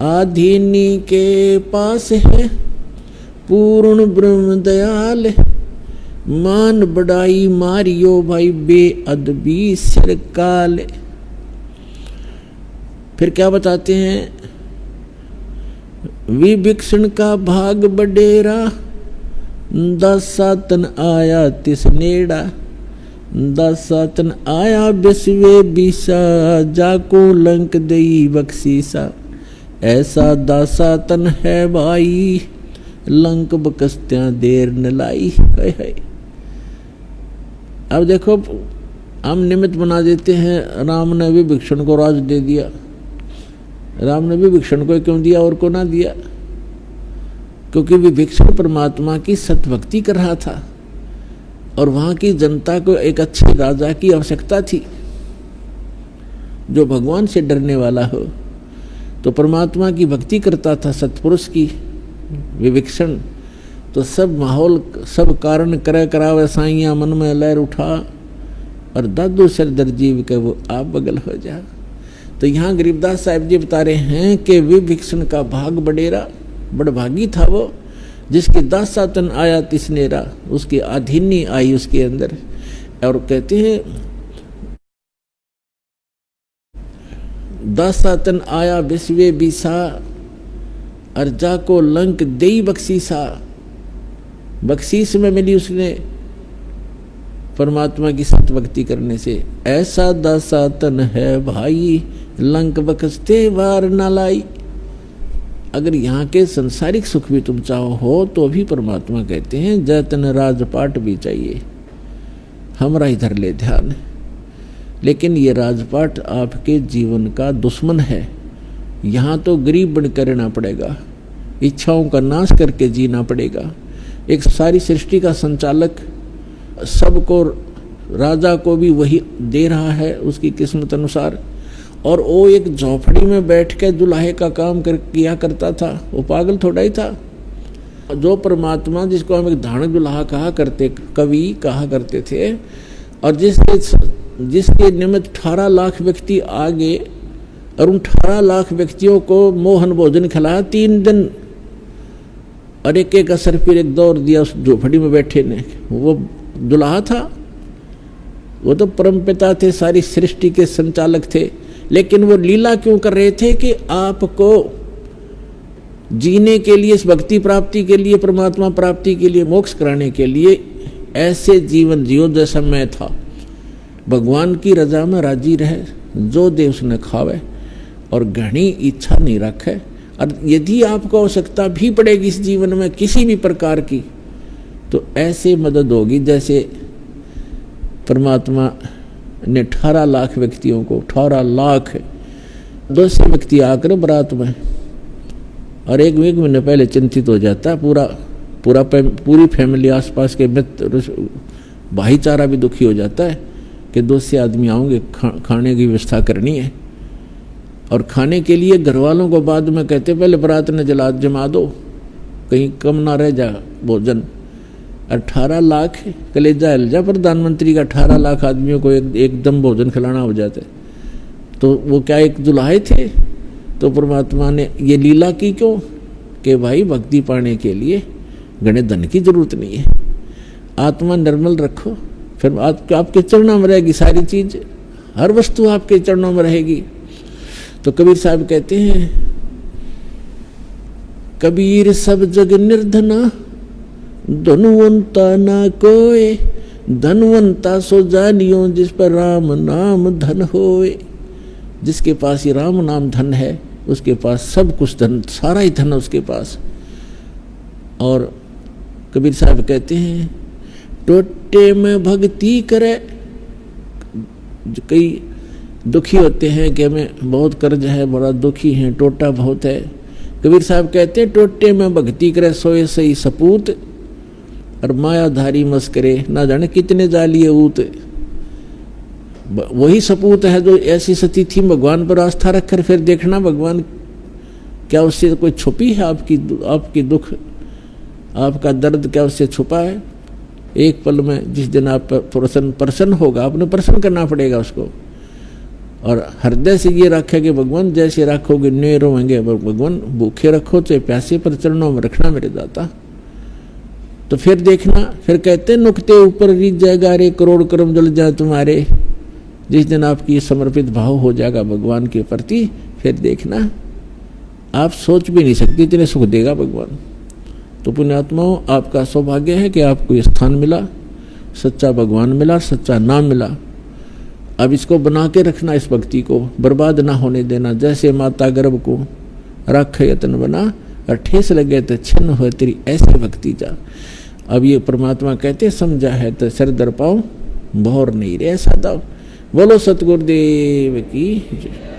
आधीनी के पास है पूर्ण ब्रह्म दयाल, मान बड़ाई मारियो भाई बेअदबी सिर काल। फिर क्या बताते हैं, विभीषण का भाग बडेरा, दासातन आया तिस नेड़ा, दासातन आया बिस्वे बीसा, जाको लंक दई बख्शीसा। ऐसा दासातन है भाई, लंक बकस्त्या देर न लाई। है। अब देखो, हम निमित्त बना देते हैं, राम ने विभीषण को राज दे दिया। राम ने विभीषण को क्यों दिया और को ना दिया? क्योंकि विभीषण परमात्मा की सतभक्ति कर रहा था और वहां की जनता को एक अच्छे राजा की आवश्यकता थी जो भगवान से डरने वाला हो। तो परमात्मा की भक्ति करता था सतपुरुष की विभीषण। तो सब माहौल, सब कारण करे करावे साइया, मन में लहर उठा और दादू सिर दर्जीव के वो आप बगल हो जा। तो यहाँ गरीबदास साहिब जी बता रहे हैं कि विभीषण का भाग बडेरा, बड़भागी था वो, जिसके दासातन आया तिसनेरा, उसकी अधीनी आई उसके अंदर। और कहते हैं दासातन आया विश्वे बीसा, अर्जा को लंक देई बख्शीसा। बख्शीश में मिली उसने परमात्मा की सतभक्ति करने से। ऐसा दासातन है भाई, लंक बख्शते वार न लाई। अगर यहाँ के संसारिक सुख भी तुम चाहो हो तो भी परमात्मा कहते हैं जयतन राजपाट भी चाहिए, हमरा इधर ले ध्यान। लेकिन ये राजपाट आपके जीवन का दुश्मन है। यहाँ तो गरीब बनकर रहना पड़ेगा, इच्छाओं का नाश करके जीना पड़ेगा। एक सारी सृष्टि का संचालक सबको, राजा को भी वही दे रहा है उसकी किस्मत अनुसार, और वो एक झोपड़ी में बैठ के दुल्हे का काम किया करता था। वो पागल थोड़ा ही था। जो परमात्मा जिसको हम एक धानक दुल्हा कहा करते, कवि कहा करते थे, और जिसके निमित्त 18 लाख व्यक्ति आ गए और उन 18 लाख व्यक्तियों को मोहन भोजन खिलाया 3 दिन, और एक एक असर फिर एक दौर दिया उस झोपड़ी में बैठे ने। वो दुल्हा था, वो तो परमपिता थे, सारी सृष्टि के संचालक थे। लेकिन वो लीला क्यों कर रहे थे कि आपको जीने के लिए, इस भक्ति प्राप्ति के लिए, परमात्मा प्राप्ति के लिए, मोक्ष कराने के लिए ऐसे जीवन जियो जैसा मैं था। भगवान की रजा में राजी रहे, जो दे उसने खावे, और घनी इच्छा नहीं रखे। और यदि आपको आवश्यकता भी पड़ेगी इस जीवन में किसी भी प्रकार की, तो ऐसे मदद होगी जैसे परमात्मा ने 18 लाख व्यक्तियों को, 18 लाख 200 व्यक्ति आकर बारात में, और एक महीने पहले चिंतित हो जाता है पूरी फैमिली, आसपास के मित्र, भाईचारा भी दुखी हो जाता है कि 200 आदमी आओगे, खाने की व्यवस्था करनी है। और खाने के लिए घर वालों को बाद में कहते पहले बारात ने जमा दो, कहीं कम ना रह जा भोजन। 18 लाख कलेजा हिल जा प्रधानमंत्री का, 18 लाख आदमियों को एकदम भोजन खिलाना हो जाता है। तो वो क्या एक दुल्हे थे? तो परमात्मा ने ये लीला की क्यों? कि भाई भक्ति पाने के लिए घने धन की जरूरत नहीं है, आत्मा निर्मल रखो, फिर आपके चरणों में रहेगी सारी चीज, हर वस्तु आपके चरणों में रहेगी। तो कबीर साहब कहते हैं, कबीर सब जग निर्धना, धनवंता ना कोय, धनवंता सो जानियो जिस पर राम नाम धन होए। जिसके पास ये राम नाम धन है उसके पास सब कुछ धन, सारा ही धन है उसके पास। और कबीर साहब कहते हैं, टोटे में भक्ति करे। कई दुखी होते हैं कि हमें बहुत कर्ज है, बड़ा दुखी है, टोटा बहुत है। कबीर साहब कहते हैं, टोटे में भक्ति करे सोए सही सपूत, और मायाधारी मस्करे ना जाने कितने जालिए ऊत। वही सपूत है जो ऐसी सती थी, भगवान पर आस्था रखकर फिर देखना भगवान क्या उससे कोई छुपी है, आपकी दुख, आपका दर्द क्या उससे छुपा है? एक पल में जिस दिन आप प्रसन्न होगा, आपने प्रसन्न करना पड़ेगा उसको। और हृदय से ये रखे कि भगवान जैसे रखोगे न्यों रोएंगे, भगवान भूखे रखो चाहे प्यासे पर चरणों में रखना मेरे दाता। तो फिर देखना, फिर कहते नुकते ऊपर रीत जाएगा रे करोड़ कर्म जल जाए तुम्हारे। जिस दिन आपकी समर्पित भाव हो जाएगा भगवान के प्रति, फिर देखना आप सोच भी नहीं सकते इतने सुख देगा भगवान। तो पुण्यात्माओं, आपका सौभाग्य है कि आपको ये स्थान मिला, सच्चा भगवान मिला, सच्चा नाम मिला। अब इसको बना के रखना, इस भक्ति को बर्बाद ना होने देना। जैसे माता गर्भ को रख यत्न बना और ठेस लगे तो छिन्न हो तेरी ऐसी भक्ति जा। अब ये परमात्मा कहते समझा है तो सिर दर पाओ, भौर नहीं रे सादा। बोलो सतगुरुदेव की जय।